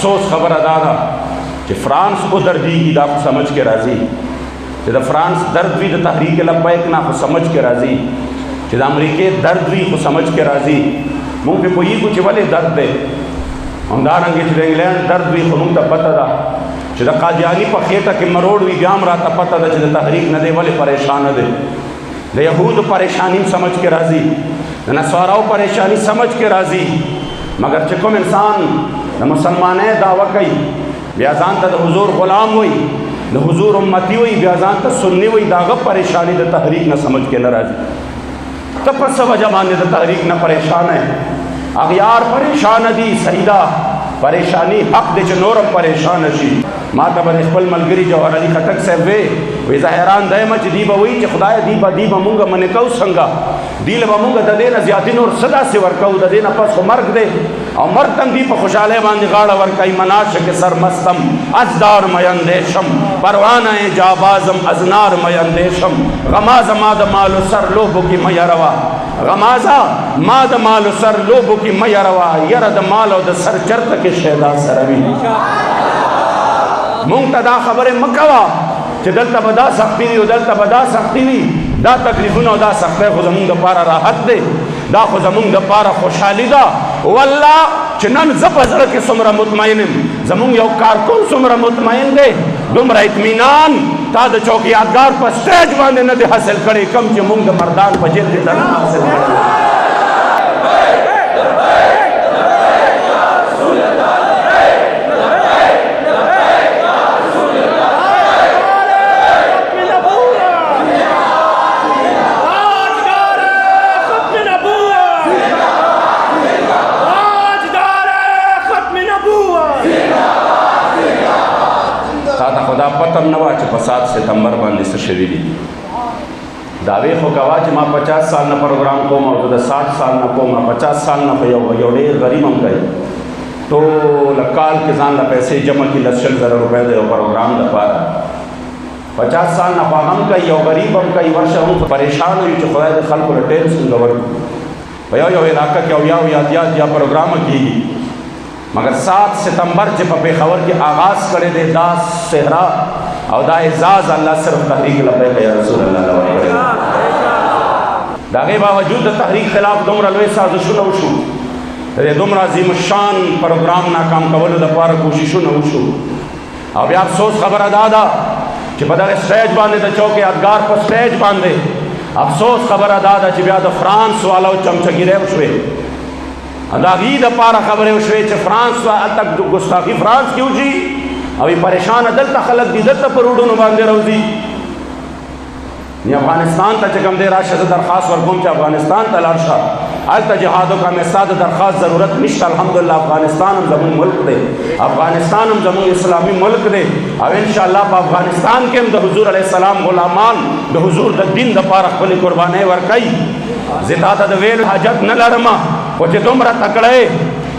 افسوس خبر ادا دا کہ فرانس کو دردی کی دا خو سمجھ کے راضی کہ دا فرانس درد بھی دا تحریک لبیک نا خو سمجھ کے راضی کہ دا امریکے درد بھی خو سمجھ کے راضی مونگ پہ کوئی کچھ والے درد دے ہم دارنگے چھے انگلینڈ درد بھی خو مونگ تا پتہ دا چھے دا قادیانی پا خیٹا کہ مروڑ بھی بیام را تا پتہ دا چھے دا تحریک ندے والے پریشان دے دا یہود پریشانی سمجھ کے راضی دا نصاراو پریشانی سمجھ کے راضی مگر چکم انسان دا مسلمانے دعویٰ کئی بیازان تا دا حضور غلام ہوئی دا حضور امتی ہوئی بیازان تا سننی ہوئی دا غب پریشانی دا تحریک نہ سمجھ کے نہ راضی تب پس وجہ باندے دا تحریک نہ پریشان ہے اغیار پریشان دی سیدہ پریشانی حق دے چھ نورم پریشان شی ماتا بر اخبال ملگری جوہر علی خطک سے وی ظاہران دائمہ چھ دیبا ہوئی چھ خدای دیبا مونگا منکو سنگا دیلبا مونگا دا دینا زیادی نور صدا سے ورکو دا دینا پس کو مرگ دے اور مرتن دی پا خوشالے باندی غاڑا ورکائی مناشک سر مستم ازدار میندیشم پروانہ جابازم ازنار میندیشم غماز ماد مالو سر لوبو کی میروا غمازا ماد مالو سر لوبو کی میروا یرد مالو دا سر چرت کے شہدہ سروی مونگتا خبر مکوا کہ دلتا بدا سختی دی و دلتا بدا سختی دی دا تکلیفون و دا سختی خو زمون دا پارا راحت دے دا خو زمون دا پارا خوشحالی دا واللہ چنان زب ازرک سمرہ مطمئنم زمون یو کارکون سمرہ مطمئن دے دمرہ اتمینان تا دا چوکی یادگار پر سٹیج باندے ندے حاصل کرے کم چی مونگ دا مردان پر جلد درن حاصل کرے پتم نوا چھ پسات ستمبر باندې څه شوي دي داوی خو کوا چې ما 50 سال نه پروګرام کوم او د 60 سال نه کوم 50 سال نه خو یو ډېر غریب هم کوي ټول کال کې ځان له پیسې جمع کړي 100,000 روپۍ د یو پروګرام لپاره 50 سال نه خو هم کوي یو غریب هم کوي ورشه هم پریشان وي چې خدای د خلکو له ټیم څنګه ورکړي په یو علاقه کې یا پروګرام کېږي مگر 7 ستمبر چھ پا پیخور کی آغاز کرے دے دا صحرا او دا اعزاز اللہ صرف تحریک لبیک یا رسول اللہ علیہ وسلم دا غیب باوجود دا تحریک خلاف دمرا لوے سازشو نوشو دے دمرا عظیم الشان پروگرام ناکام کولو دا پارا کوششو نوشو او بیا افسوس خبر ادا دا چھ پا دا سٹیج باندے دا چوک یادگار پا سٹیج باندے افسوس خبر ادا دا چھ بیا دا فرانس والا چمچگی رہے وشوے دا غید پارا خبریں وشوے چھ فرانس و تک گستاخی فرانس کیوں جی ابھی پریشان دلتا خلق دی دلتا پروڑوں باندے روزی افغانستان تا چکم دے راشا سے درخواست ورکوم چا افغانستان تا لارشا آلتا جہادوں کا میساد درخواست ضرورت نشتا الحمدللہ افغانستان ہم زمون ملک دے افغانستان ہم زمون اسلامی ملک دے اب انشاءاللہ پا افغانستان کے ہم دا حضور علیہ السلام غلامان دا حضور دا دین دا پارا خبلی قربانے ورکائی زیادہ دا ویل حاجت نلرما وچے دمرا تکڑے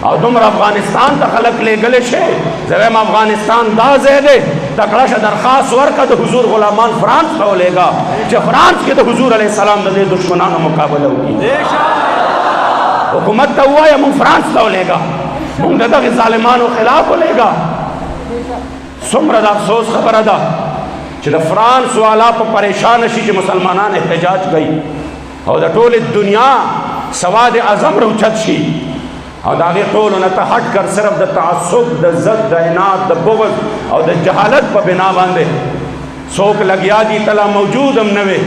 اور دمرا افغانستان تا خلق لے گلے شے زویم افغانستان دا زیدے تکڑا شا درخواست ورکا دا حضور غلامان فرانس کو لے گا چھے فرانس کے دا حضور علیہ السلام دا دے دشمنان مقابلہ ہوگی حکومت تا ہوا یا من فرانس تا لے گا من دا دا ظالمان و خلاف لے گا سمرا دا افسوس خبر دا چھے دا فرانس والا پا پریشان شی چھے مسلمانان احتجاج گئی اور دا طول دنیا سواد اعظم روچت شی اور دا غیر طول انتا ہٹ کر صرف دا تعصب دا زد دا انات دا بغض اور دا جہالت پا بنا باندے سوک لگیا دی تلا موجود ہم نوے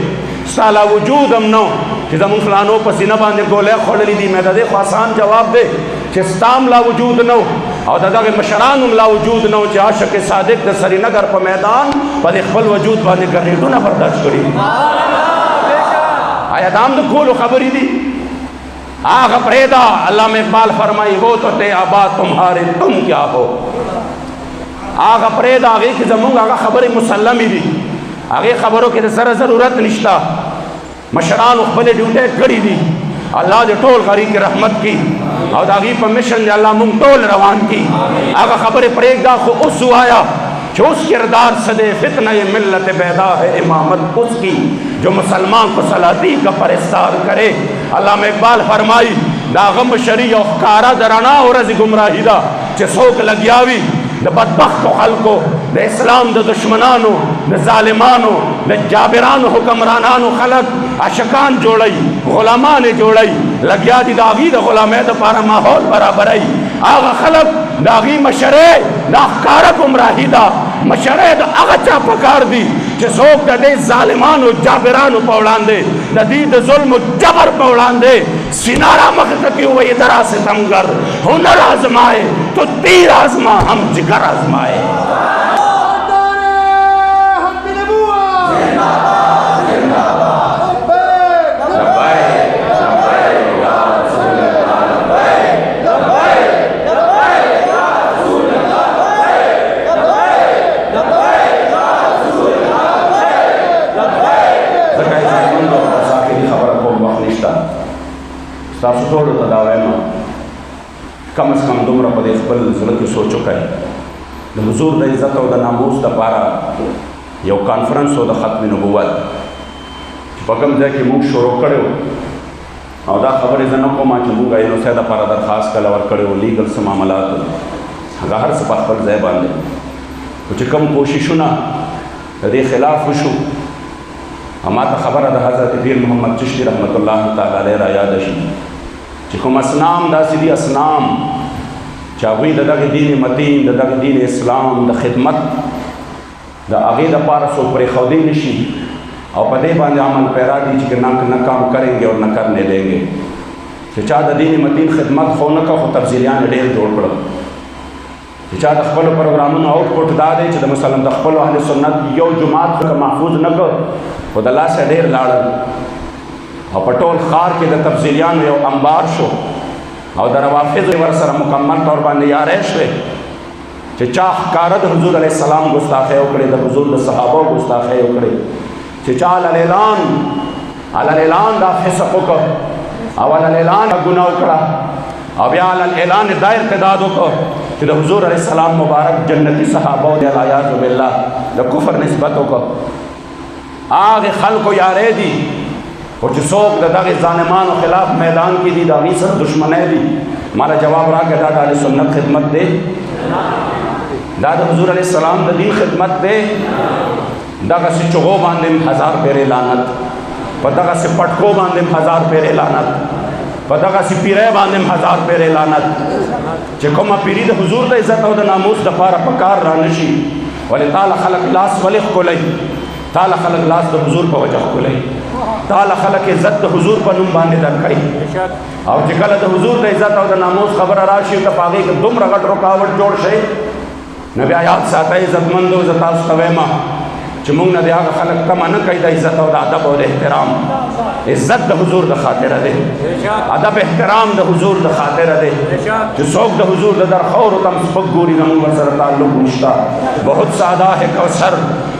سالا وجود ہم نو چیزا منفلانو پسینہ باندے گولے خوڑلی دی میں دا دے خواسان جواب دے چستام لا وجود نو اور دا غیر مشران لا وجود نو چی عاشق صادق دا سری نگر پا میدان پا دے خبل وجود باندے گریدو نا برداشت کری آیا دام دا کولو خبری دی آغا پریدا علامہ اقبال فرمائی وہ تو تے آباد تمہارے تم کیا ہو آغا پریدا آگے کی زمونگ آغا خبری مسلمی دی آگے خبروں کے سر ضرورت نشتا مشران اخبر ڈیوٹے کری دی اللہ دے ٹول غریب کی رحمت کی اور آگی پرمیشن دے اللہ مونگ ٹول روان کی آغا خبر پریدا خو اسو آیا جو اس کردار صدے فتنہ ملت بیدا ہے امامت اس کی جو مسلمان کو صلاحی کا پرستار کرے علامہ اقبال فرمائی دا غم شریع و خکارا درانا و رضی گمراہی دا چې څوک لګیاوي د بدبختو خلکو د اسلام د دشمنانو د ظالمانو د جابرانو حکمرانانو خلک عاشقان جوړی غلامان جوړی لګیا دي د هغې د غلامۍ دپاره ماحول برابروي هغه خلک د هغې مشرۍ دا ښکاره ګمراهي ده مشرۍ د هغه چا پکار دي چې څوک د دې ظالمانو جابرانو په وړاندې د دې د ظلم و جبر په وړاندې سینه را مخې ته کړي ووایي درا ستمګر هنر آزمائے تو تیر آزما ہم جگر آزمائے تاسو ټولو ته دا وایم کم از کم دومره په دې خپل زړه کې سوچ وکړئ د حضور د عزت او د ناموس دپاره یو کانفرنس و د ختم نبوت چې په کوم ځای کې موږ شروع کړی و او دا خبرې زه نه کوم چې موږ NOC دپاره درخواست کله ورکړی و لیګل څه معاملات هغه هر څه په خپل ځای باندې خو چې کوم کوششونه د دې خلاف وشو اما ته خبره د حضرت پیر محمد چشتی رحمت الله تعالی علیه را یاد شي چې کوم اسنام داسې دي اسنام چې هغوی د دغه دین متین د دغه دین اسلام د خدمت د هغې دپاره څوک پرېښودی نه شي او په دې باندې عمل پیرا دي چې نہ کام کریں گے اور نہ کرنے دیں گے چې چا د دین متین خدمت خو نه کړه خو تبذیریان ډېر جوړ کړل چې چا د خپلو پروګرامونو آوټپوټ دا دی چې د مثلا د خپلو اهل سنت یو جماعت که محفوظ نه کړ خو د لاسه ډېر لاړل او په ټول ښار کې د تبذیریانو یو انبار شو او د روافظو ورسره مکمل طور باندې یاری شوې چې چا ښکاره د حضور علیه السلام ګستاخۍ وکړې د حضور د صحابو ګستاخۍ وکړې چې چا علی الاعلان دا فسق وکړ او علی الاعلان دا ګناه وکړه او بیا علی الاعلان دا ارتداد وکړ چې د حضور علیه السلام مبارک جنتی صحابو د العیاذ بالله د کفر نسبت وکړ هغې خلکو یاری دي خو چې څوک د دغې ظالمانو خلاف میدان کې دي د هغې سره دشمنۍ دي ماله جواب راکړه دا د اهل سنت خدمت دی دا د حضور علیه السلام د دین خدمت دی دغسې چغو باندې هم 1000 پیرې لعنت په دغسې پټکو باندې هم 1000 پیرې لعنت په دغسې پیرۍ باندې هم 1000 پیرې لعنت چې کومه پیري د حضور د عزت او د ناموس دپاره په کار را نه شي ولې تعالی خلق لاس ولې ښکلی تعالی خلق لاس د حضور په وجه ښکلی تعالی خلق عزت د حضور په نوم باندې درکوي او چې کله د حضور د عزت او د ناموس خبره راشي که په هغې کې دومره غټ رکاوټ جوړ شي نو بیا یاد ساتئ عزتمندو زه تاسو ته وایم چې موږ نه د هغه خلک تمه نه کوي د عزت او د ادب او د احترام عزت د حضور د خاطره دی ادب احترام د حضور د خاطره دی چې څوک د حضور د درخورو ته هم سپک ګوري زموږ ورسره تعلق نشته بہت سادہ ہے کوثر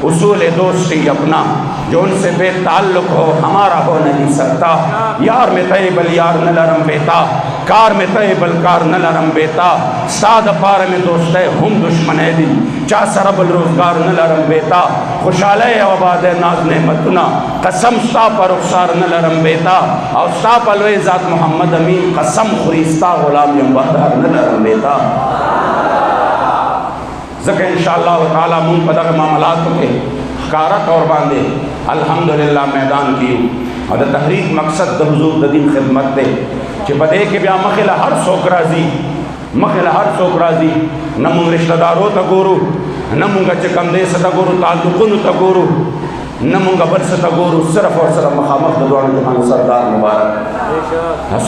اصول دوستی اپنا جو ان سے بے تعلق ہو ہمارا ہو نہیں سکتا یار میں طیب الیار نہ لرم بیتا کار میں طیب الکار نہ لرم بیتا ساد پار میں دوستے ہم دشمنے دی چا سرب الروزگار نہ لرم بیتا خوشحالے آباد ناز نعمتنا قسم ستا پر رخسار نہ لرم بیتا اور ستا پلوے ذات محمد امین قسم خوریستا غلام یم بہدار نہ لرم بیتا ځکه انشاءالله تعالی مونږ په دغه معاملاتو کې ښکاره طور باندې الحمدلله میدان کې یو او د تحریک مقصد د حضور د دین خدمت دی چې په دې کې بیا مخې له هر څوک راځي مخې له هر څوک راځي نه مونږ رشته دارو ته ګورو نه مونږ چې کوم دی څه ته ګورو تعلقونو ته ګورو نه مونږ بل څه ته ګورو صرف او صرف مخامخ د دواړو جهانو سردار مبارک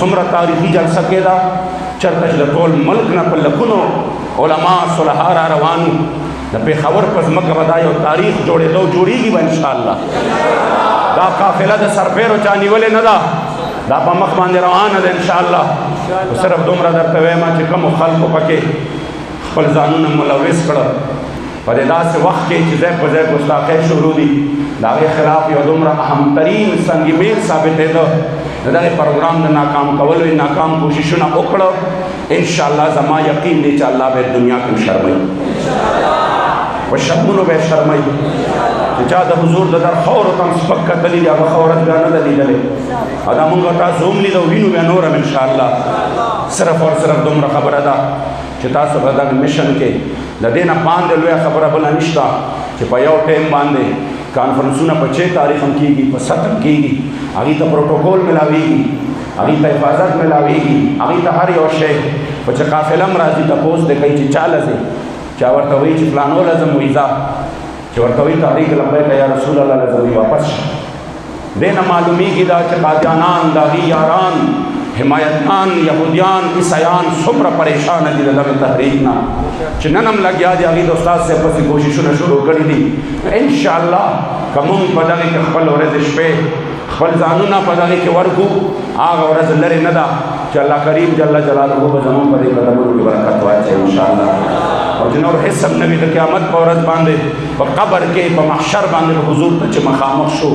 څومره تاریخي جلسه کېده چېرته چې د ټول ملک نه په لکونو علما صلحا را روانو د پېښور په ځمکه به دا یو تاریخ جوړېدو جوړېږي به انشاءالله دا قافله د سربیرو چا نیولې نه ده دا په مخ باندې روانه ده انشاءالله خو صرف دومره درته وایم چې کومو خلکو پکې خپل ځانونه ملوث کړه په دې داسې وخت کې چې ځای په ځای ګستاخۍ شروع دي د هغې خلاف یو دومره اهمترین سنگ میل ثابتېده د دغې پروګرام د ناکام کولو یې ناکام کوششونه وکړه انشاءالله زما یقین دی چې الله به دنیا کې شرموي په شرمونو به شرموي چې چې چا د حضور د در خورو ته هم سپک کتلي دي هغه خورت بیا نه ده لیدلی او دا مونږ تاسو هم لیدو وینو بیا نور هم انشاءالله صرف اور صرف دومره خبره ده چې تاسو په دغه میشن کې د دې نه باندې لویه خبره بله نشته چې په یو ټایم باندې کانفرنسونه په 6 تاریخ هم کېږي په 7 هم کېږي هغې ته پروټوکول ملاویږي هغې ته حفاظت ملاویږي هغې ته هر یو شی په چې قافله هم راځي تپوس دی کوي چې چا لځې چا ورته وایي چې فلانو لځم وایي ځه چې ورته وایي تحریک لبیک یا رسول الله لځه وایي واپس شه دې نه معلومیږي دا چې قادیانان د هغې یاران حمایتان یهودیان عیسیان څومره پریشانه دي د دغه تحریک نه چې نن هم لګیا دي هغې د استاد صاحب پسې کوششونه شروع کړي دي انشاءالله که مونږ په دغې کې خپل ورځې شپې خپل ځانونه په دغې کې ورکو هغه ورځ لرې نه ده چې الله کریم جل جلاله به زموږ په دې قدمونو کې برکت واچوي انشاءالله او چې نور هېڅ هم نه وي د قیامت په ورځ باندې په قبر کې په محشر باندې به حضور ته چې مخامخ شو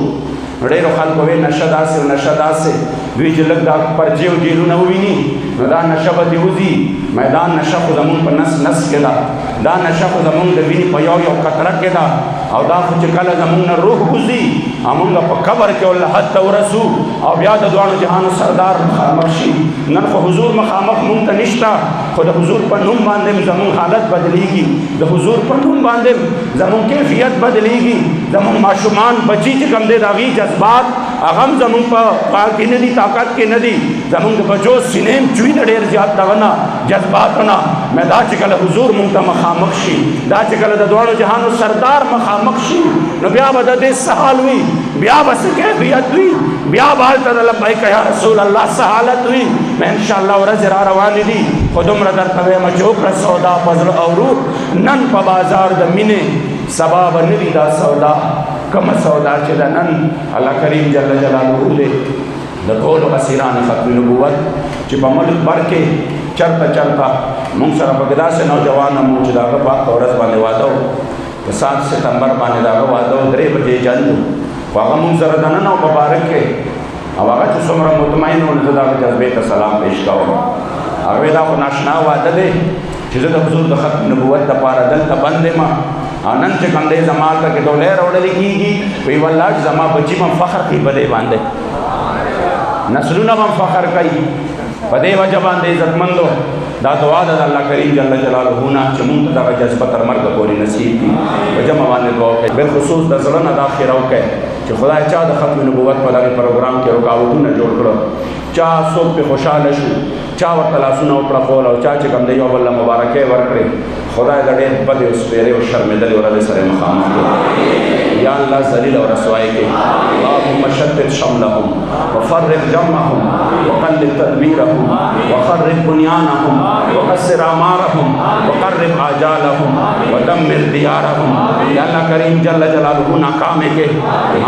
ډېرو خلکو وایي نشه داسې او نشه داسې دوی چې لږ دا پرچې او جیلونه وویني نو دا نشه به دې وځي میدان نشه خو زمونږ په نس نس کې ده دا نشه خو زمونږ د وینې په یو یو قطره کې ده او دا خو چې کله زمونږ نه روح وځي همونږ په قبر کې الله ته ورسو او بیا د دواړو جهانو سردار مخامخ شي نن خو حضور مخامخ مونږ ته نشته خو د حضور په نوم باندې زمونږ حالت بدلیږي د حضور په نوم باندې زمونږ کیفیت بدلیږي زمونږ ماشومان بچي چې کوم دی د هغې جذبات هغه هم زمونږ په کار کې نه دي طاقت کې نه دي زمونږ د بچو سینې هم چوي د ډېر زیات دغه نه جذباتو نه دا چې کله حضور مونږ ته مخامخ شي دا چې کله د دواړو جهانو سردار مخامخ شي نو بیا به د دې څه حال وي بیا به څه کیفیت وي بیا به هلته د لبیک یا رسول الله څه حالت وي نو انشاءالله ورځې را روانې دي خو دومره درته وایم چې وکړه سودا په زړه او روح نن په بازار د مینې سبا به نه وي دا سودا کومه سودا چې د نن الله کریم جل جلاله دی د ټولو اسیران ختم نبوت چې په ملک بر کې چرته چرته مونږ سره پکې داسې نوجوان هم چې د هغه پاک ورځ باندې واده و په 7 ستمبر باندې د هغه واده و 3 بجې جنګ و خو هغه مونږ سره دننه و په باره کې او هغه چې څومره مطمئن و نو زه د هغه جذبې ته سلام پیش کوم هغه وایي دا خو ناشنا واده دی چې زه د حضور د ختم نبوت دپاره دلته بند یم او نن چې کوم دی زما هلته کې ډولۍ راوړلې کېږي وایي والله چې زما بچي به هم فخر کوي په دې باندې نسلونه به هم فخر کوي په دې وجه باندې عزتمندو دا دعا ده د الله کریم جل جلاله نه چې مونږ ته دغه جذبه تر مرګه پورې نصیب کړي په جمع باندې دعا وکړئ بالخصوص د زړه نه دا خیره وکړئ چې خدای چا د ختم نبوت په دغه پروګرام کې رکاوټونه جوړ کړو چا څوک پې خوشحاله شو چا ورته لاسونه وپړقول او چا چې کوم دی یو بل له مبارکۍ ورکړې خدای د ډېر بدې او سپېرې او شرمېدلې ورځې سره مخامخ کړي یا الله ذلیل او رسوای کړي اللهم شتت شملهم وفرق جمعهم وقلب تدبيرهم وخرب بنيانهم وكسر اعمارهم وقرب آجالهم ودمر دیارهم یا اللہ کریم جل جلالہ ناکام کے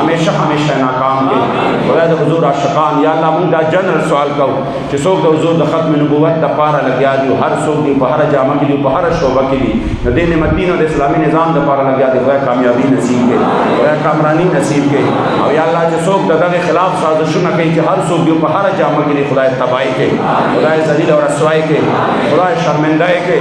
ہمیشہ ہمیشہ ناکام کے خدای د حضور عاشقان یا اللہ مونږ دا جنرل سوال کو چې څوک د حضور د ختم نبوت د پاره لګیا دي هر څوک دی په هر جامه کې دی په هر شعبه کې دی د دې نعمت دین او د اسلامي نظام د پاره لګیا دي خدای کامیابی نصیب کړي خدای کامرانی نصیب کړي او یا اللہ چې څوک د دغه خلاف سازشونه کوي چې هر څوک دی په هر جامه کې دی خدای تباہی کړي خدای ذلیل او رسوای کړي خدای شرمنده کړي